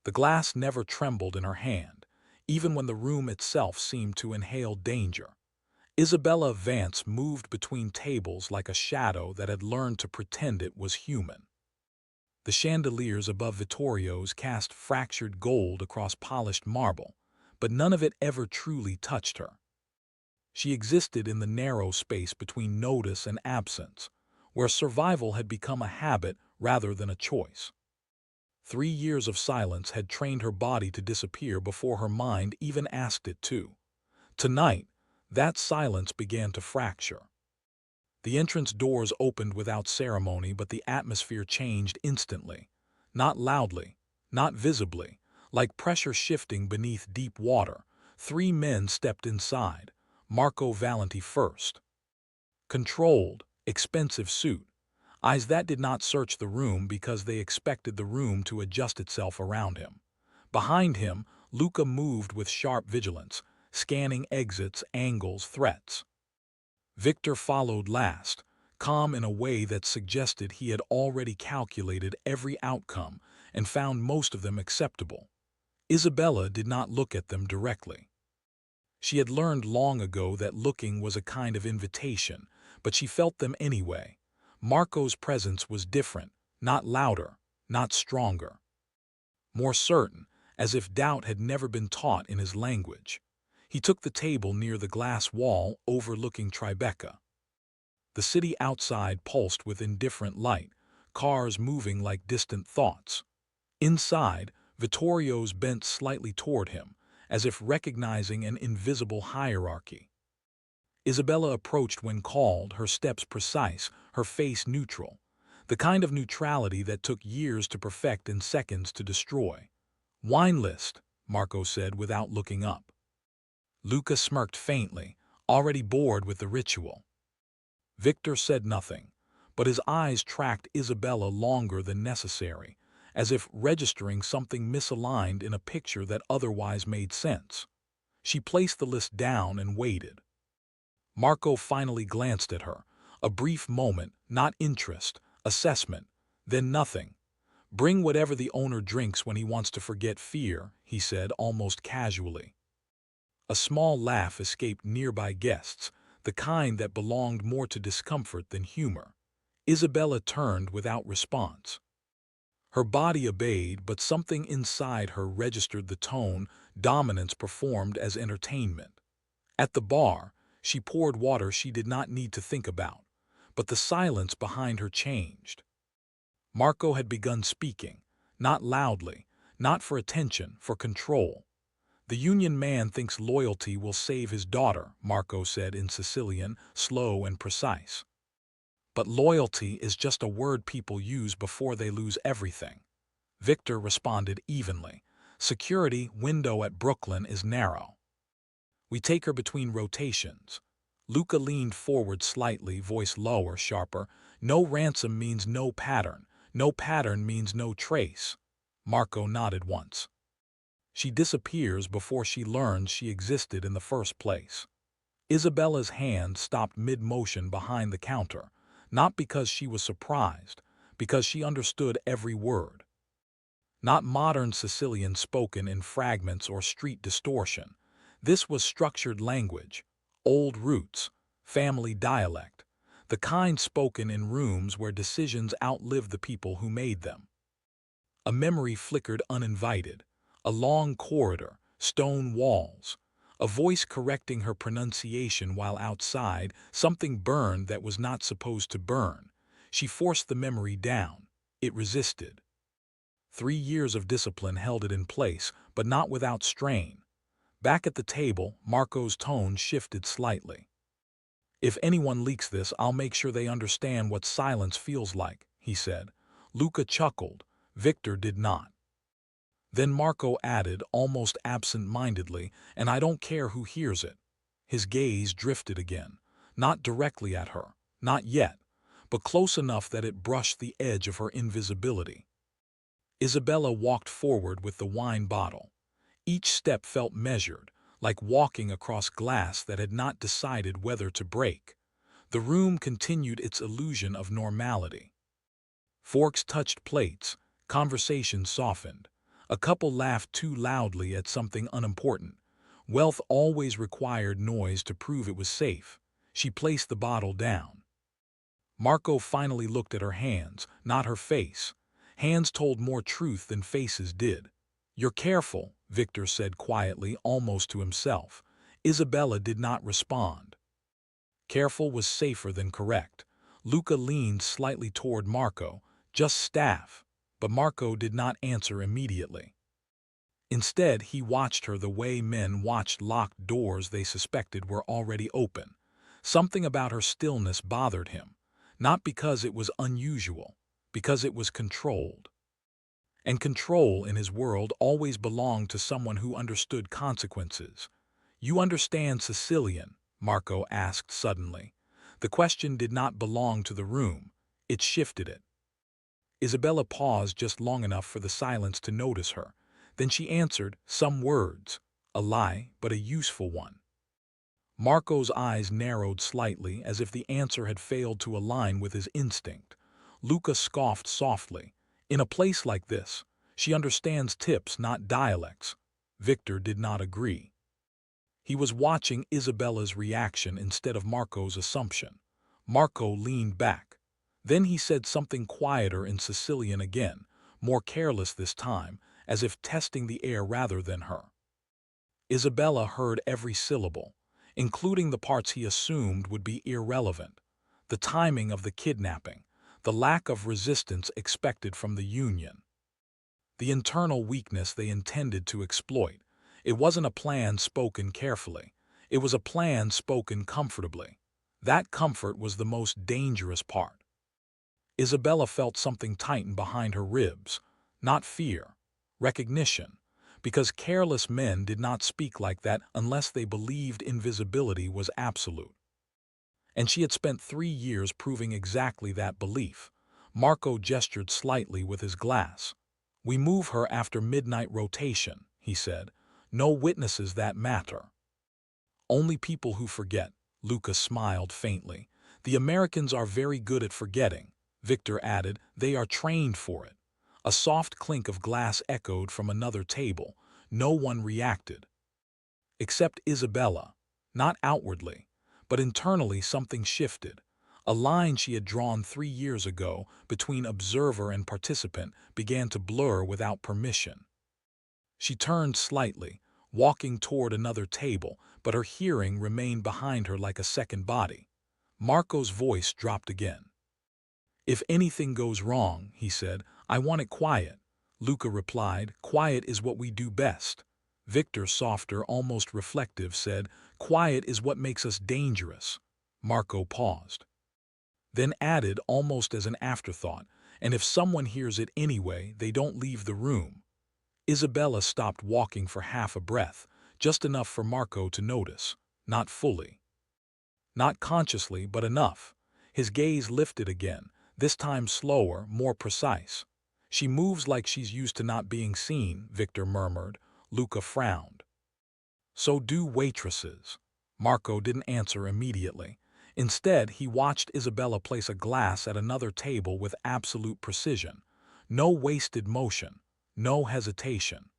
The glass never trembled in her hand, even when the room itself seemed to inhale danger. Isabella Vance moved between tables like a shadow that had learned to pretend it was human. The chandeliers above Vittorio's cast fractured gold across polished marble, but none of it ever truly touched her. She existed in the narrow space between notice and absence, where survival had become a habit rather than a choice. 3 years of silence had trained her body to disappear before her mind even asked it to. Tonight, that silence began to fracture. The entrance doors opened without ceremony, but the atmosphere changed instantly. Not loudly, not visibly, like pressure shifting beneath deep water. 3 men stepped inside, Marco Valenti first. Controlled, expensive suit, eyes that did not search the room because they expected the room to adjust itself around him. Behind him, Luca moved with sharp vigilance, scanning exits, angles, threats. Victor followed last, calm in a way that suggested he had already calculated every outcome and found most of them acceptable. Isabella did not look at them directly. She had learned long ago that looking was a kind of invitation, but she felt them anyway. Marco's presence was different, not louder, not stronger. More certain, as if doubt had never been taught in his language. He took the table near the glass wall overlooking Tribeca. The city outside pulsed with indifferent light, cars moving like distant thoughts. Inside, Vittorio's bent slightly toward him, as if recognizing an invisible hierarchy. Isabella approached when called, her steps precise, her face neutral, the kind of neutrality that took years to perfect and seconds to destroy. "Wine list," Marco said without looking up. Luca smirked faintly, already bored with the ritual. Victor said nothing, but his eyes tracked Isabella longer than necessary, as if registering something misaligned in a picture that otherwise made sense. She placed the list down and waited. Marco finally glanced at her, a brief moment, not interest, assessment, then nothing. "Bring whatever the owner drinks when he wants to forget fear," he said almost casually. A small laugh escaped nearby guests, the kind that belonged more to discomfort than humor. Isabella turned without response. Her body obeyed, but something inside her registered the tone. Dominance performed as entertainment. At the bar, she poured water she did not need to think about, but the silence behind her changed. Marco had begun speaking, not loudly, not for attention, for control. "The Union man thinks loyalty will save his daughter," Marco said in Sicilian, slow and precise. "But loyalty is just a word people use before they lose everything." Victor responded evenly. "Security window at Brooklyn is narrow. We take her between rotations." Luca leaned forward slightly, voice lower, sharper. "No ransom means no pattern. No pattern means no trace." Marco nodded once. "She disappears before she learns she existed in the first place." Isabella's hand stopped mid-motion behind the counter, not because she was surprised, because she understood every word. Not modern Sicilian spoken in fragments or street distortion. This was structured language, old roots, family dialect, the kind spoken in rooms where decisions outlived the people who made them. A memory flickered uninvited, a long corridor, stone walls, a voice correcting her pronunciation while outside. Something burned that was not supposed to burn. She forced the memory down. It resisted. 3 years of discipline held it in place, but not without strain. Back at the table, Marco's tone shifted slightly. "If anyone leaks this, I'll make sure they understand what silence feels like," he said. Luca chuckled. Victor did not. Then Marco added, almost absent-mindedly, "And I don't care who hears it." His gaze drifted again, not directly at her, not yet, but close enough that it brushed the edge of her invisibility. Isabella walked forward with the wine bottle. Each step felt measured, like walking across glass that had not decided whether to break. The room continued its illusion of normality. Forks touched plates, conversation softened. A couple laughed too loudly at something unimportant. Wealth always required noise to prove it was safe. She placed the bottle down. Marco finally looked at her hands, not her face. Hands told more truth than faces did. "You're careful," Victor said quietly, almost to himself. Isabella did not respond. Careful was safer than correct. Luca leaned slightly toward Marco. "Just staff." But Marco did not answer immediately. Instead, he watched her the way men watched locked doors they suspected were already open. Something about her stillness bothered him, not because it was unusual, because it was controlled. And control in his world always belonged to someone who understood consequences. "You understand Sicilian?" Marco asked suddenly. The question did not belong to the room. It shifted it. Isabella paused just long enough for the silence to notice her. Then she answered, "Some words. A lie, but a useful one." Marco's eyes narrowed slightly, as if the answer had failed to align with his instinct. Luca scoffed softly. "In a place like this, she understands tips, not dialects." Victor did not agree. He was watching Isabella's reaction instead of Marco's assumption. Marco leaned back. Then he said something quieter in Sicilian again, more careless this time, as if testing the air rather than her. Isabella heard every syllable, including the parts he assumed would be irrelevant. The timing of the kidnapping, the lack of resistance expected from the Union, the internal weakness they intended to exploit. It wasn't a plan spoken carefully. It was a plan spoken comfortably. That comfort was the most dangerous part. Isabella felt something tighten behind her ribs. Not fear, recognition. Because careless men did not speak like that unless they believed invisibility was absolute. And she had spent 3 years proving exactly that belief. Marco gestured slightly with his glass. "We move her after midnight rotation," he said. "No witnesses that matter. Only people who forget." Luca smiled faintly. "The Americans are very good at forgetting," Victor added. "They are trained for it." A soft clink of glass echoed from another table. No one reacted. Except Isabella. Not outwardly, but internally something shifted. A line she had drawn 3 years ago between observer and participant began to blur without permission. She turned slightly, walking toward another table, but her hearing remained behind her like a second body. Marco's voice dropped again. "If anything goes wrong," he said, "I want it quiet." Luca replied, "Quiet is what we do best." Victor, softer, almost reflective, said, "Quiet is what makes us dangerous." Marco paused. Then added, almost as an afterthought, "And if someone hears it anyway, they don't leave the room." Isabella stopped walking for half a breath, just enough for Marco to notice. Not fully. Not consciously, but enough. His gaze lifted again, this time slower, more precise. "She moves like she's used to not being seen," Victor murmured. Luca frowned. "So do waitresses." Marco didn't answer immediately. Instead, he watched Isabella place a glass at another table with absolute precision. No wasted motion, no hesitation.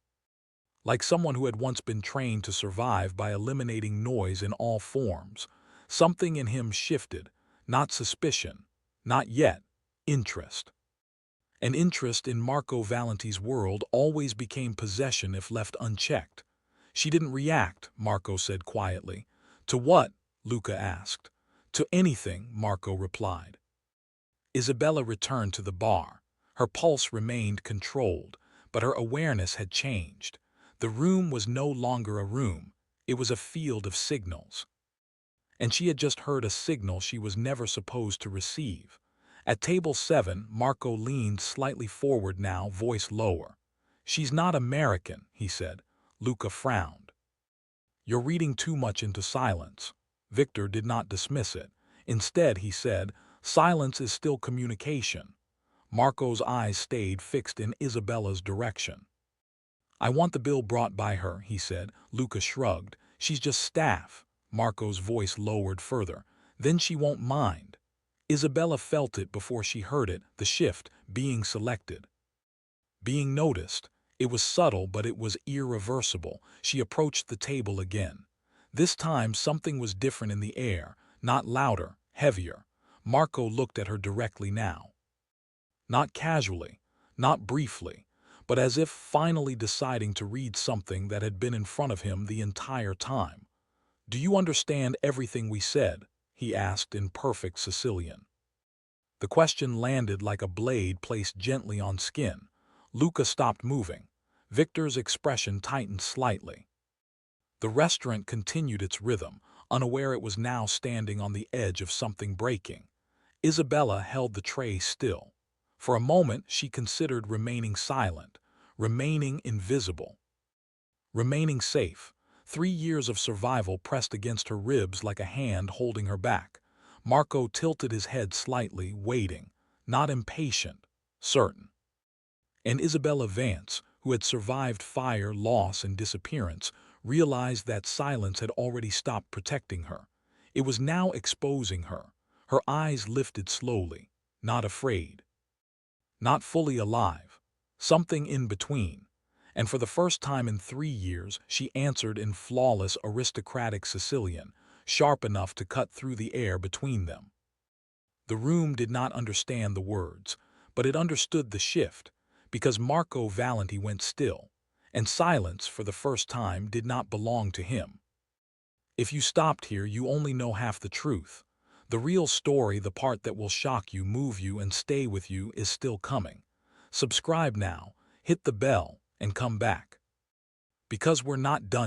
Like someone who had once been trained to survive by eliminating noise in all forms. Something in him shifted, not suspicion, not yet, interest. And interest in Marco Valenti's world always became possession if left unchecked. "She didn't react," Marco said quietly. "To what?" Luca asked. "To anything," Marco replied. Isabella returned to the bar. Her pulse remained controlled, but her awareness had changed. The room was no longer a room. It was a field of signals. And she had just heard a signal she was never supposed to receive. At table 7, Marco leaned slightly forward now, voice lower. "She's not American," he said. Luca frowned. "You're reading too much into silence." Victor did not dismiss it. Instead, he said, "Silence is still communication." Marco's eyes stayed fixed in Isabella's direction. "I want the bill brought by her," he said. Luca shrugged. "She's just staff." Marco's voice lowered further. "Then she won't mind." Isabella felt it before she heard it, the shift, being selected. Being noticed. It was subtle, but it was irreversible. She approached the table again. This time, something was different in the air, not louder, heavier. Marco looked at her directly now. Not casually, not briefly, but as if finally deciding to read something that had been in front of him the entire time. "Do you understand everything we said?" he asked in perfect Sicilian. The question landed like a blade placed gently on skin. Luca stopped moving. Victor's expression tightened slightly. The restaurant continued its rhythm, unaware it was now standing on the edge of something breaking. Isabella held the tray still. For a moment she considered remaining silent, remaining invisible, remaining safe. 3 years of survival pressed against her ribs like a hand holding her back. Marco tilted his head slightly, waiting, not impatient, certain. And Isabella Vance, who had survived fire, loss, and disappearance, realized that silence had already stopped protecting her. It was now exposing her. Her eyes lifted slowly, not afraid, not fully alive, something in between. And for the first time in 3 years, she answered in flawless aristocratic Sicilian, sharp enough to cut through the air between them. The room did not understand the words, but it understood the shift, because Marco Valenti went still, and silence, for the first time, did not belong to him. If you stopped here, you only know half the truth. The real story, the part that will shock you, move you, and stay with you, is still coming. Subscribe now, hit the bell, and come back. Because we're not done.